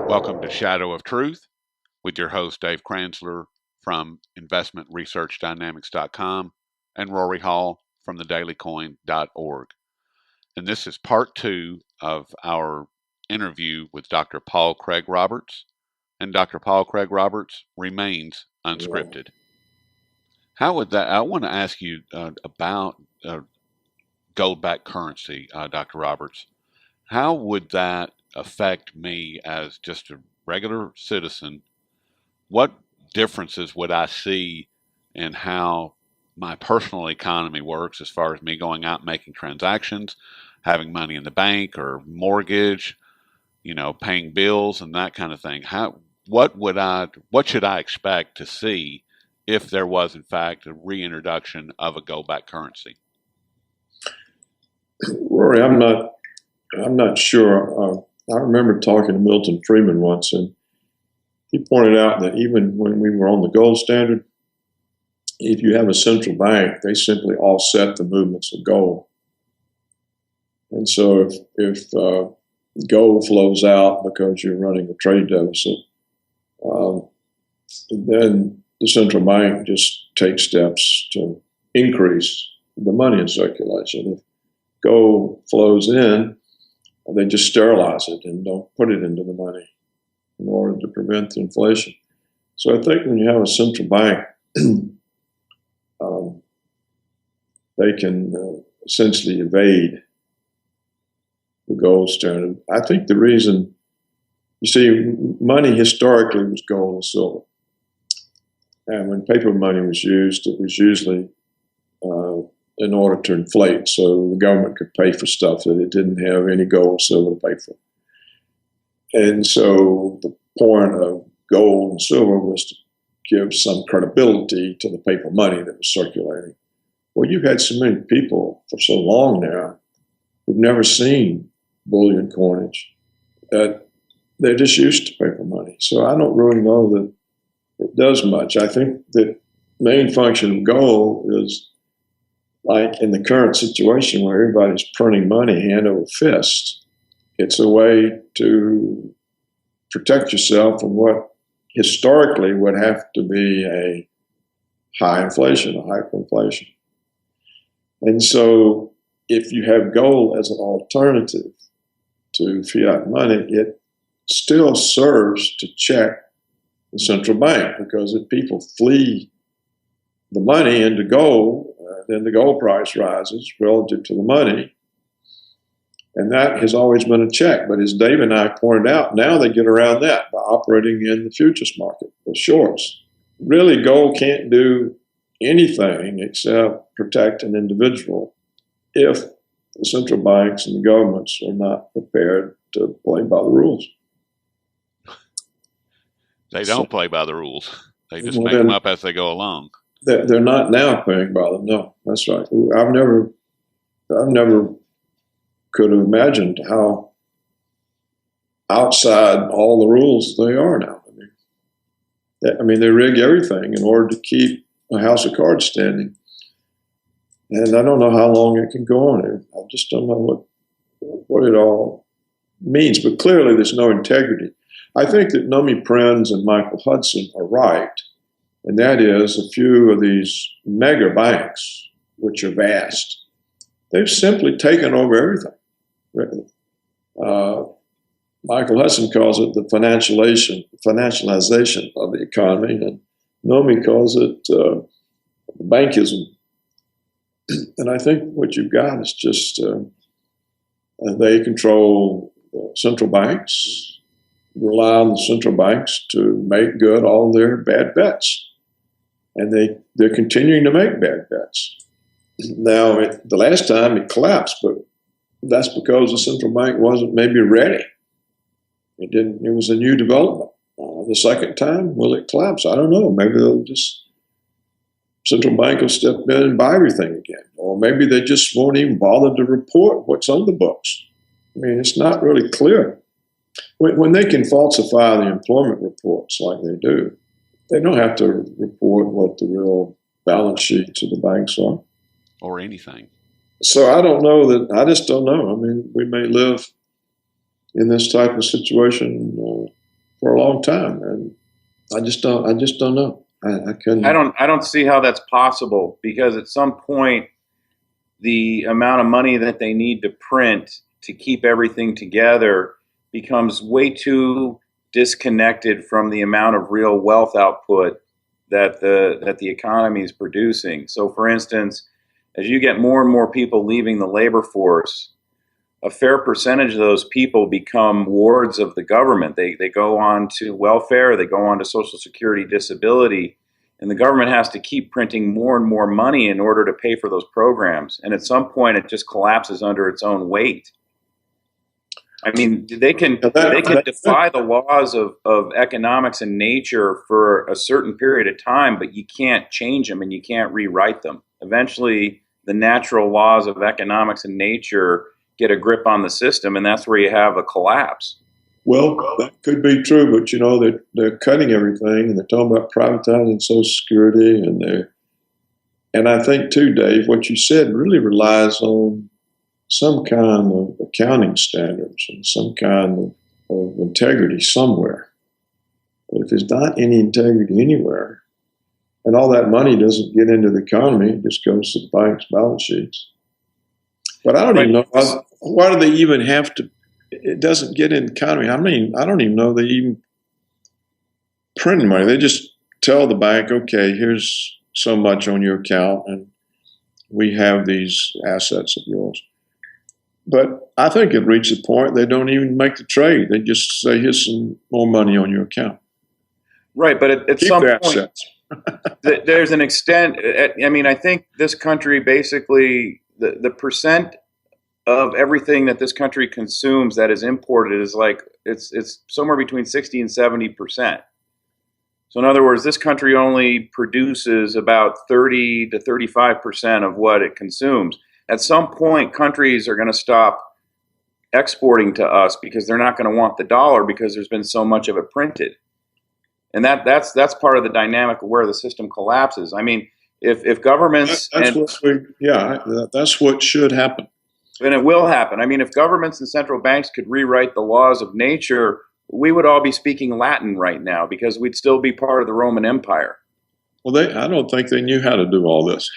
Welcome to Shadow of Truth with your host, Dave Kranzler from InvestmentResearchDynamics.com and Rory Hall from thedailycoin.org. And this is part two of our interview with Dr. Paul Craig Roberts. And Dr. Paul Craig Roberts remains unscripted. How would that? I want to ask you about gold-backed currency, Dr. Roberts. How would that affect me as just a regular citizen? What differences would I see in how my personal economy works as far as me going out and making transactions, having money in the bank or mortgage, paying bills and that kind of thing? What should I expect to see if there was in fact a reintroduction of a gold-backed currency? Rory, I'm not sure. I remember talking to Milton Friedman once, and he pointed out that even when we were on the gold standard, if you have a central bank, they simply offset the movements of gold. And so if gold flows out because you're running a trade deficit, then the central bank just takes steps to increase the money in circulation. If gold flows in, they just sterilize it and don't put it into the money in order to prevent the inflation. So I think when you have a central bank, they can essentially evade the gold standard. I think the reason, you see, money historically was gold and silver. And when paper money was used, it was usually in order to inflate, so the government could pay for stuff that it didn't have any gold or silver to pay for. And so the point of gold and silver was to give some credibility to the paper money that was circulating. Well, you've had so many people for so long now who've never seen bullion coinage that they're just used to paper money. So I don't really know that it does much. I think the main function of gold is, like in the current situation where everybody's printing money hand over fist, it's a way to protect yourself from what historically would have to be a high inflation, a hyperinflation. And so if you have gold as an alternative to fiat money, it still serves to check the central bank, because if people flee the money into gold, then the gold price rises relative to the money. And that has always been a check. But as Dave and I pointed out, now they get around that by operating in the futures market, the shorts. Really, gold can't do anything except protect an individual if the central banks and the governments are not prepared to play by the rules. They don't play by the rules. They just make them up as they go along. They're not now playing by them. No, that's right. I've never could have imagined how outside all the rules they are now. I mean, they rig everything in order to keep a house of cards standing. And I don't know how long it can go on. I just don't know what it all means. But clearly, there's no integrity. I think that Nomi Prinz and Michael Hudson are right, and that is a few of these mega banks, which are vast, they've simply taken over everything. Michael Hudson calls it the financialization of the economy, and Nomi calls it bankism. And I think what you've got is just they control central banks, rely on the central banks to make good all their bad bets. And they're continuing to make bad bets. Now, the last time it collapsed, but that's because the central bank wasn't maybe ready. It didn't. It was a new development. The second time, will it collapse? I don't know. Maybe central bank will step in and buy everything again. Or maybe they just won't even bother to report what's on the books. I mean, it's not really clear. When they can falsify the employment reports like they do, they don't have to report what the real balance sheets of the banks are. Or anything. So I just don't know. I mean, we may live in this type of situation for a long time, and I just don't know. I couldn't. I don't see how that's possible, because at some point the amount of money that they need to print to keep everything together becomes way too disconnected from the amount of real wealth output that the economy is producing. So, for instance, as you get more and more people leaving the labor force, a fair percentage of those people become wards of the government. They go on to welfare, they go on to Social Security, disability, and the government has to keep printing more and more money in order to pay for those programs. And at some point, it just collapses under its own weight. I mean, they can defy the laws of economics and nature for a certain period of time, but you can't change them and you can't rewrite them. Eventually, the natural laws of economics and nature get a grip on the system, and that's where you have a collapse. Well, that could be true, but you know they're cutting everything, and they're talking about privatizing Social Security, and I think too, Dave, what you said really relies on some kind of accounting standards and some kind of integrity somewhere. But if there's not any integrity anywhere, and all that money doesn't get into the economy, it just goes to the bank's balance sheets. But I don't even know why do they even have to. It doesn't get in the economy. I mean, I don't even know they even print money. They just tell the bank, okay, here's so much on your account, and we have these assets of yours. But I think it reached the point they don't even make the trade. They just say, here's some more money on your account. Right, but at Keep some the point, assets. there's an extent. I mean, I think this country basically, the percent of everything that this country consumes that is imported is like it's somewhere between 60 and 70%. So in other words, this country only produces about 30 to 35% of what it consumes. At some point, countries are going to stop exporting to us because they're not going to want the dollar because there's been so much of it printed. And that's part of the dynamic of where the system collapses. I mean, if governments that's what should happen. And it will happen. I mean, if governments and central banks could rewrite the laws of nature, we would all be speaking Latin right now because we'd still be part of the Roman Empire. Well, I don't think they knew how to do all this.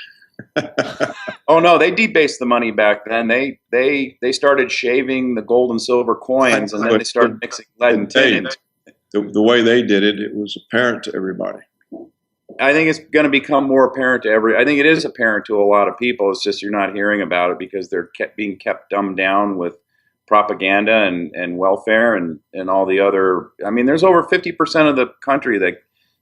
Oh no, they debased the money back then. They started shaving the gold and silver coins, and then they started mixing lead and tin. The way they did it, it was apparent to everybody. I think it's going to become more apparent to I think it is apparent to a lot of people. It's just you're not hearing about it because they're being kept dumbed down with propaganda and welfare and all the other. I mean, there's over 50% of the country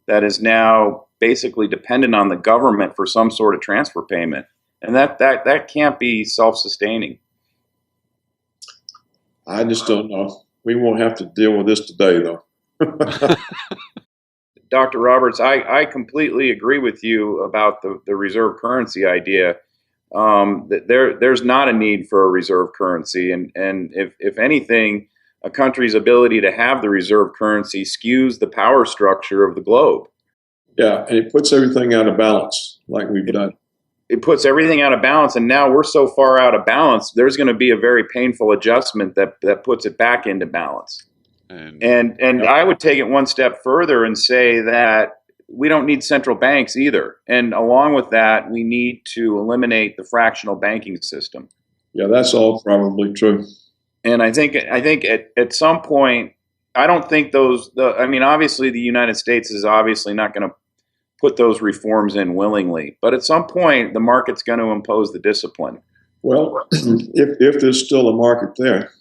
that is now basically dependent on the government for some sort of transfer payment, and that can't be self-sustaining. I just don't know. We won't have to deal with this today, though. Dr. Roberts, I completely agree with you about the reserve currency idea. There's not a need for a reserve currency, and if anything, a country's ability to have the reserve currency skews the power structure of the globe. Yeah, and it puts everything out of balance, like we've done. It puts everything out of balance, and now we're so far out of balance, there's going to be a very painful adjustment that puts it back into balance. And I would take it one step further and say that we don't need central banks either. And along with that, we need to eliminate the fractional banking system. Yeah, that's all probably true. And I think at some point, I don't think I mean, obviously the United States is obviously not going to put those reforms in willingly. But at some point, the market's going to impose the discipline. Well, if there's still a market there,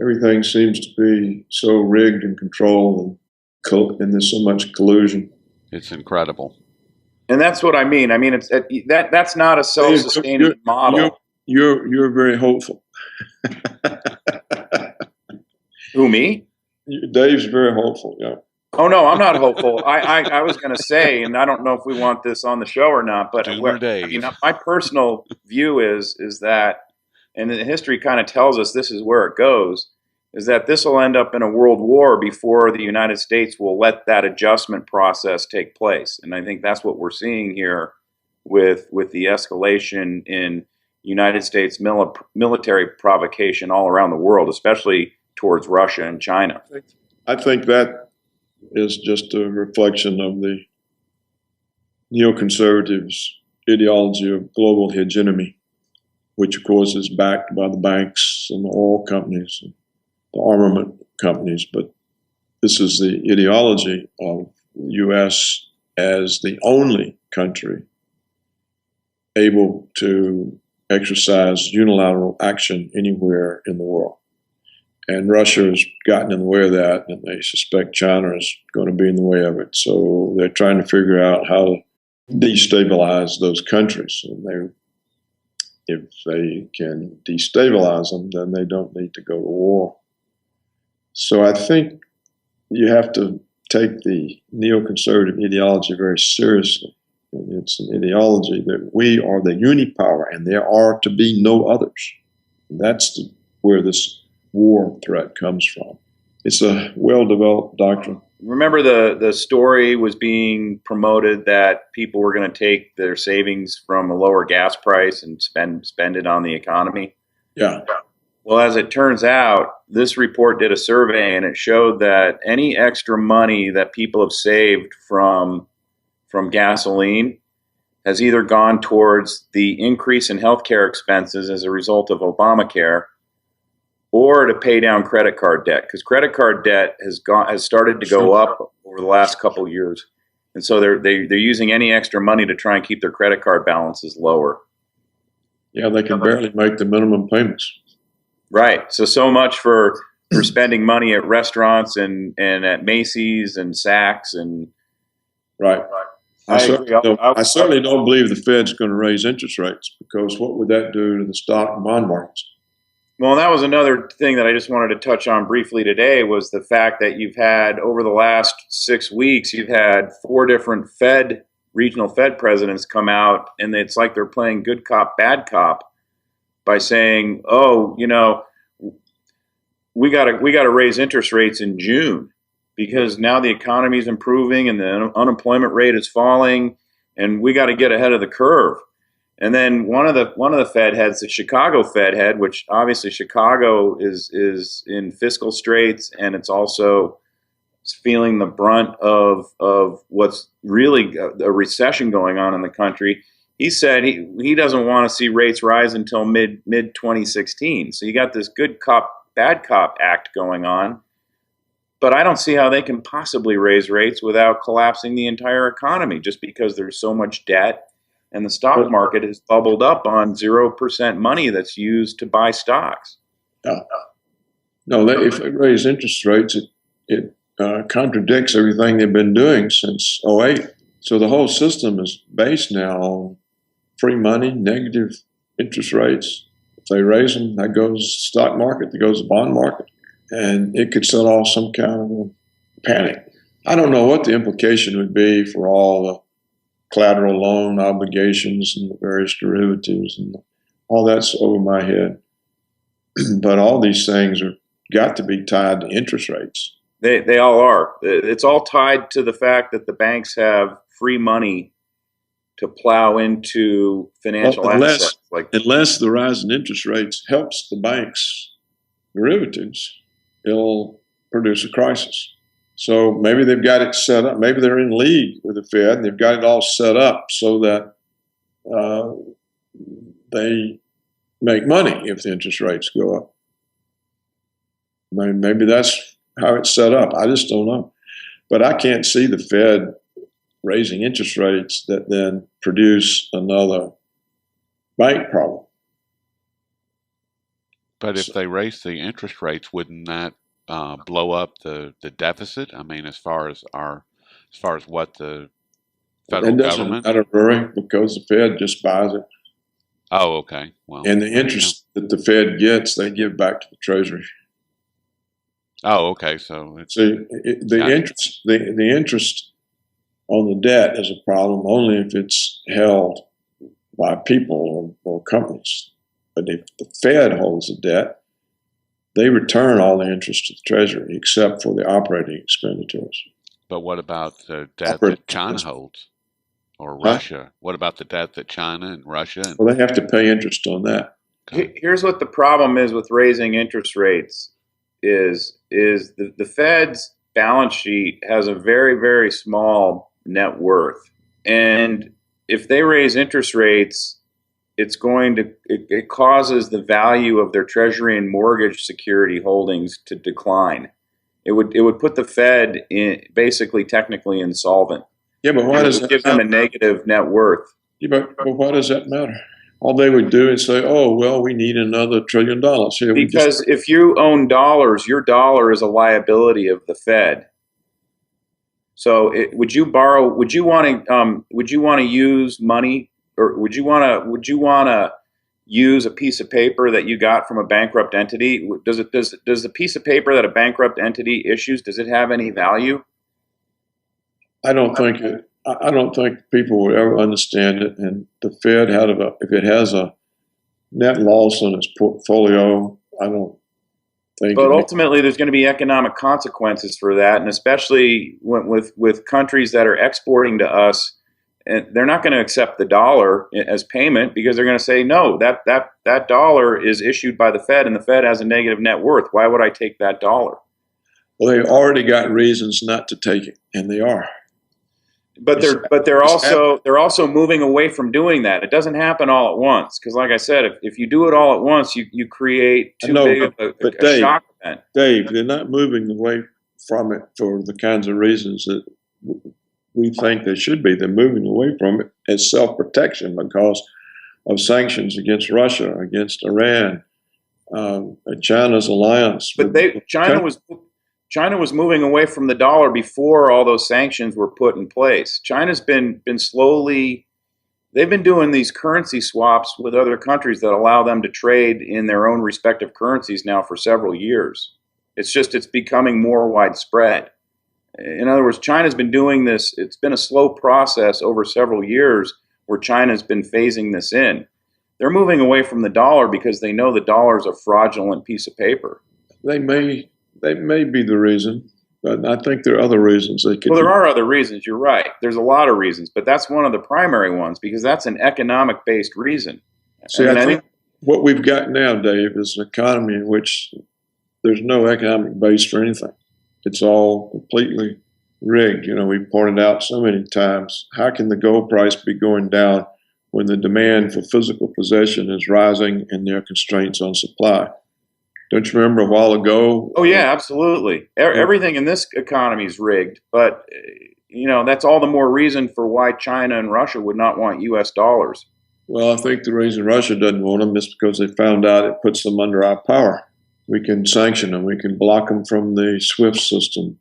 everything seems to be so rigged and controlled, and there's so much collusion. It's incredible. And that's what I mean. I mean, that's not a self-sustaining model. You're very hopeful. Who, me? Dave's very hopeful. Yeah. Oh no, I'm not hopeful. I was going to say, and I don't know if we want this on the show or not, but my personal view is that, and the history kind of tells us this is where it goes, is that this will end up in a world war before the United States will let that adjustment process take place. And I think that's what we're seeing here with the escalation in United States military provocation all around the world, especially towards Russia and China. I think that is just a reflection of the neoconservatives' ideology of global hegemony, which of course is backed by the banks and the oil companies and the armament companies. But this is the ideology of the U.S. as the only country able to exercise unilateral action anywhere in the world. And Russia has gotten in the way of that, and they suspect China is going to be in the way of it. So they're trying to figure out how to destabilize those countries. And if they can destabilize them, then they don't need to go to war. So I think you have to take the neoconservative ideology very seriously. And it's an ideology that we are the unipower and there are to be no others. And that's where this war threat comes from. It's a well-developed doctrine. Remember the story was being promoted that people were going to take their savings from a lower gas price and spend it on the economy? Yeah. Well, as it turns out, this report did a survey and it showed that any extra money that people have saved from gasoline has either gone towards the increase in healthcare expenses as a result of Obamacare or to pay down credit card debt, because credit card debt has started to go up over the last couple of years. And so they're using any extra money to try and keep their credit card balances lower. Yeah, they can barely make the minimum payments. Right. So much for spending money at restaurants and at Macy's and Saks and right. I agree. certainly don't believe the Fed's going to raise interest rates, because what would that do to the stock and bond markets? Well, that was another thing that I just wanted to touch on briefly today, was the fact that you've had, over the last 6 weeks, you've had 4 different regional Fed presidents come out, and it's like they're playing good cop, bad cop by saying, oh, we got to raise interest rates in June because now the economy is improving and the unemployment rate is falling, and we got to get ahead of the curve. And then one of the Fed heads, the Chicago Fed head, which obviously Chicago is in fiscal straits, and it's also feeling the brunt of what's really a recession going on in the country. He said he doesn't want to see rates rise until mid 2016. So you got this good cop, bad cop act going on. But I don't see how they can possibly raise rates without collapsing the entire economy, just because there's so much debt. And the stock market has bubbled up on 0% money that's used to buy stocks. Yeah. No, if they raise interest rates, it contradicts everything they've been doing since '08. So the whole system is based now on free money, negative interest rates. If they raise them, that goes to the stock market, that goes to the bond market. And it could set off some kind of a panic. I don't know what the implication would be for all the collateral loan obligations and the various derivatives, and all that's over my head. But all these things are got to be tied to interest rates. They all are. It's all tied to the fact that the banks have free money to plow into financial assets. Unless the rise in interest rates helps the banks' derivatives, it'll produce a crisis. So maybe they've got it set up. Maybe they're in league with the Fed and they've got it all set up so that they make money if the interest rates go up. Maybe that's how it's set up. I just don't know. But I can't see the Fed raising interest rates that then produce another bank problem. But if they raise the interest rates, wouldn't that blow up the deficit? I mean, as far as what the federal government. Not a worry, because the Fed just buys it. Oh, okay. Well, and the interest that the Fed gets, they give back to the Treasury. Oh, okay. So the interest on the debt is a problem only if it's held by people or companies. But if the Fed holds the debt, they return all the interest to the Treasury except for the operating expenditures. But what about the debt that China holds, or Russia? What about the debt that China and Russia? Well, they have to pay interest on that. Okay. Here's what the problem is with raising interest rates: is the Fed's balance sheet has a very, very small net worth. And if they raise interest rates, it causes the value of their treasury and mortgage security holdings to decline. It would put the Fed in basically technically insolvent. Yeah, but why does that give them a negative net worth? Yeah, but why does that matter? All they would do is say, "Oh, well, we need another $1 trillion here." Because if you own dollars, your dollar is a liability of the Fed. So, would you borrow? Would you want to? Would you want to use money, or would you want to? Would you want to use a piece of paper that you got from a bankrupt entity? Does the piece of paper that a bankrupt entity issues, does it have any value? I don't think people will ever understand it. And the Fed if it has a net loss on its portfolio, I don't think. But ultimately, there's going to be economic consequences for that, and especially with countries that are exporting to us, and they're not going to accept the dollar as payment because they're going to say, no, that dollar is issued by the Fed, and the Fed has a negative net worth. Why would I take that dollar? Well, they already got reasons not to take it, and they are. But they're also moving away from doing that. It doesn't happen all at once because, like I said, if you do it all at once, you create too big of a shock event. Dave, they're not moving away from it for the kinds of reasons that we think they should be. They're moving away from it as self-protection because of sanctions against Russia, against Iran, China's alliance. But China was moving away from the dollar before all those sanctions were put in place. China's been slowly, they've been doing these currency swaps with other countries that allow them to trade in their own respective currencies now for several years. It's becoming more widespread. In other words, China's been doing this. It's been a slow process over several years where China's been phasing this in. They're moving away from the dollar because they know the dollar is a fraudulent piece of paper. They may be the reason, but I think there are other reasons they could. Well, there are other reasons. You're right. There's a lot of reasons, but that's one of the primary ones because that's an economic-based reason. See, I think what we've got now, Dave, is an economy in which there's no economic base for anything. It's all completely rigged. You know, we pointed out so many times, how can the gold price be going down when the demand for physical possession is rising and there are constraints on supply? Don't you remember a while ago? Oh, yeah, absolutely. Everything in this economy is rigged, but, that's all the more reason for why China and Russia would not want U.S. dollars. Well, I think the reason Russia doesn't want them is because they found out it puts them under our power. We can sanction them. We can block them from the SWIFT system.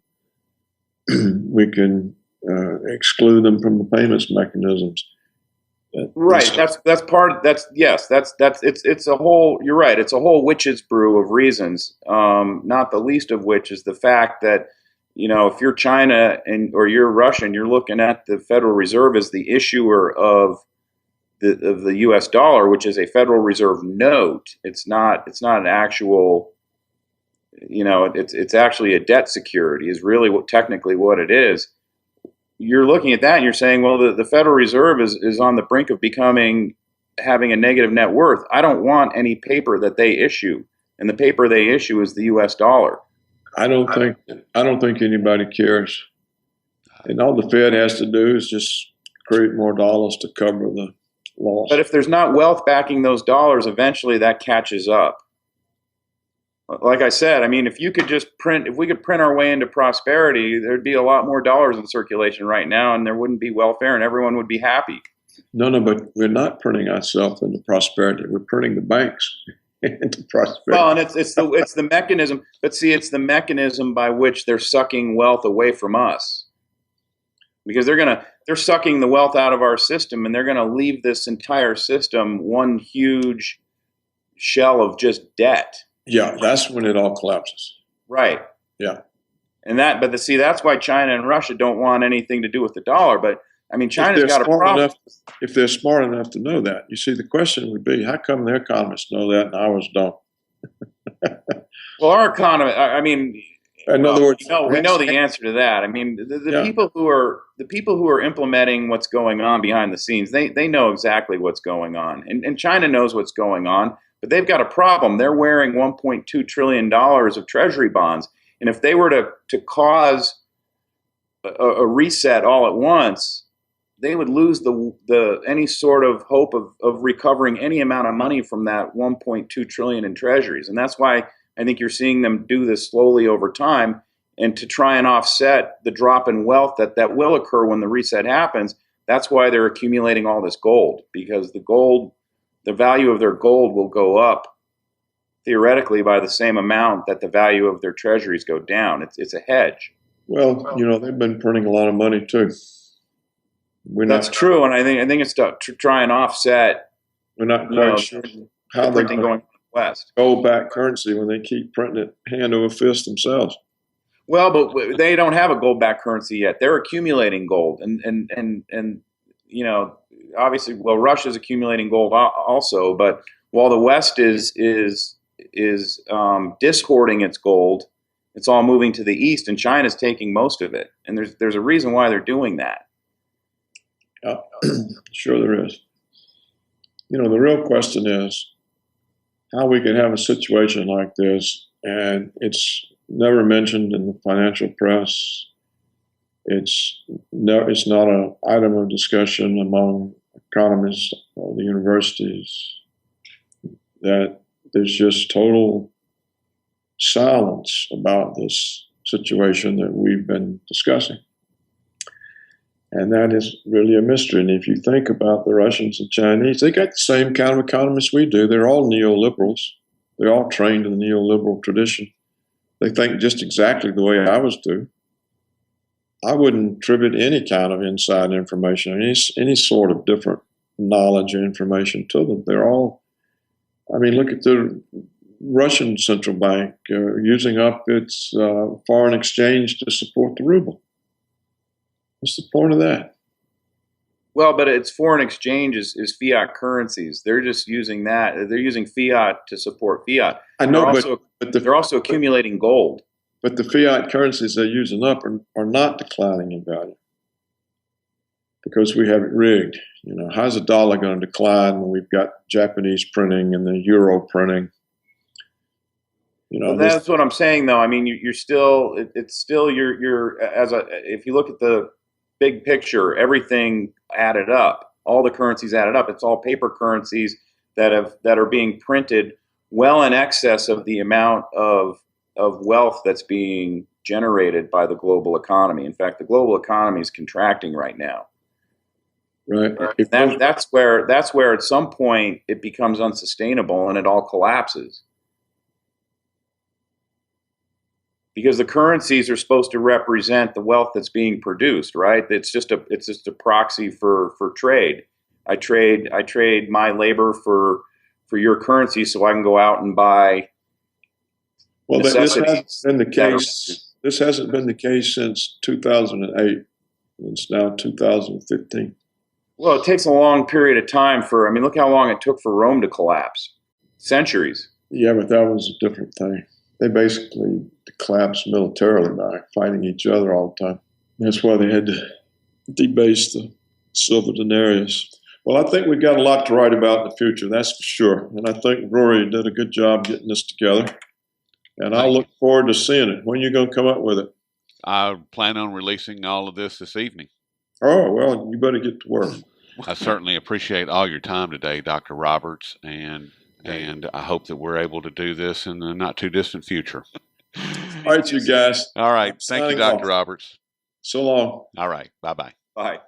We can exclude them from the payments mechanisms. Right. It's a whole, you're right. It's a whole witch's brew of reasons. Not the least of which is the fact that, if you're China or you're Russian, you're looking at the Federal Reserve as the issuer of the U.S. dollar, which is a Federal Reserve note. It's not an actual, it's actually a debt security is really technically what it is. You're looking at that and you're saying, well, the Federal Reserve is on the brink of having a negative net worth. I don't want any paper that they issue, and the paper they issue is the U.S. dollar. I don't think anybody cares, and all the Fed has to do is just create more dollars to cover the loss. But if there's not wealth backing those dollars, eventually that catches up. Like I said, I mean, if we could print our way into prosperity, there'd be a lot more dollars in circulation right now, and there wouldn't be welfare, and everyone would be happy. No, but we're not printing ourselves into prosperity. We're printing the banks into prosperity. Well, and it's the mechanism, but see, it's the mechanism by which they're sucking wealth away from us, because they're sucking the wealth out of our system, and they're gonna leave this entire system one huge shell of just debt. Yeah, that's when it all collapses. Right. Yeah. That's why China and Russia don't want anything to do with the dollar. But I mean, China's got a problem. If they're smart enough to know that, you see, the question would be, how come their economists know that and ours don't? Well, our economy. I mean, in other words, we know the answer to that. I mean, the people who are implementing what's going on behind the scenes, they know exactly what's going on, and China knows what's going on. But they've got a problem. They're wearing $1.2 trillion of treasury bonds. And if they were to cause a reset all at once, they would lose the any sort of hope of recovering any amount of money from that 1.2 trillion in treasuries. And that's why I think you're seeing them do this slowly over time, and to try and offset the drop in wealth that will occur when the reset happens. That's why they're accumulating all this gold, because the value of their gold will go up theoretically by the same amount that the value of their treasuries go down. It's a hedge. Well, they've been printing a lot of money too. That's true, and I think it's to try and offset. We're not quite sure how they're going west. Gold-backed currency when they keep printing it hand over fist themselves. Well, but they don't have a gold-backed currency yet. They're accumulating gold, and obviously, well, Russia's accumulating gold also. But while the West is dishoarding its gold, it's all moving to the east, and China's taking most of it. And there's a reason why they're doing that. Sure there is. The real question is how we can have a situation like this, and it's never mentioned in the financial press. It's not an item of discussion among economists or the universities, that there's just total silence about this situation that we've been discussing. And that is really a mystery. And if you think about the Russians and Chinese, they got the same kind of economists we do. They're all neoliberals. They're all trained in the neoliberal tradition. They think just exactly the way ours do. I wouldn't attribute any kind of inside information, any sort of different knowledge or information to them. They're all, look at the Russian central bank using up its foreign exchange to support the ruble. What's the point of that? Well, but it's foreign exchange is fiat currencies. They're just using that. They're using fiat to support fiat. I know, but they're also accumulating gold. But the fiat currencies they're using up are not declining in value because we have it rigged. How's the dollar going to decline when we've got Japanese printing and the euro printing? Well, that's what I'm saying, though. You're still. It's still if you look at the big picture, everything added up. All the currencies added up. It's all paper currencies that are being printed well in excess of the amount of wealth that's being generated by the global economy. In fact, the global economy is contracting right now. Right. That's where at some point it becomes unsustainable and it all collapses. Because the currencies are supposed to represent the wealth that's being produced, right? It's just a proxy for trade. I trade my labor for your currency, so I can go out and buy. Well, this hasn't been the case. This hasn't been the case since 2008. It's now 2015. Well, it takes a long period of time look how long it took for Rome to collapse. Centuries. Yeah, but that was a different thing. They basically collapsed militarily by fighting each other all the time. That's why they had to debase the silver denarius. Well, I think we've got a lot to write about in the future, that's for sure. And I think Rory did a good job getting this together. And I'll look forward to seeing it. When are you going to come up with it? I plan on releasing all of this evening. Oh, well, you better get to work. I certainly appreciate all your time today, Dr. Roberts, and I hope that we're able to do this in the not too distant future. All right, you guys. All right. Thank you, Dr. Roberts. So long. All right. Bye-bye. Bye.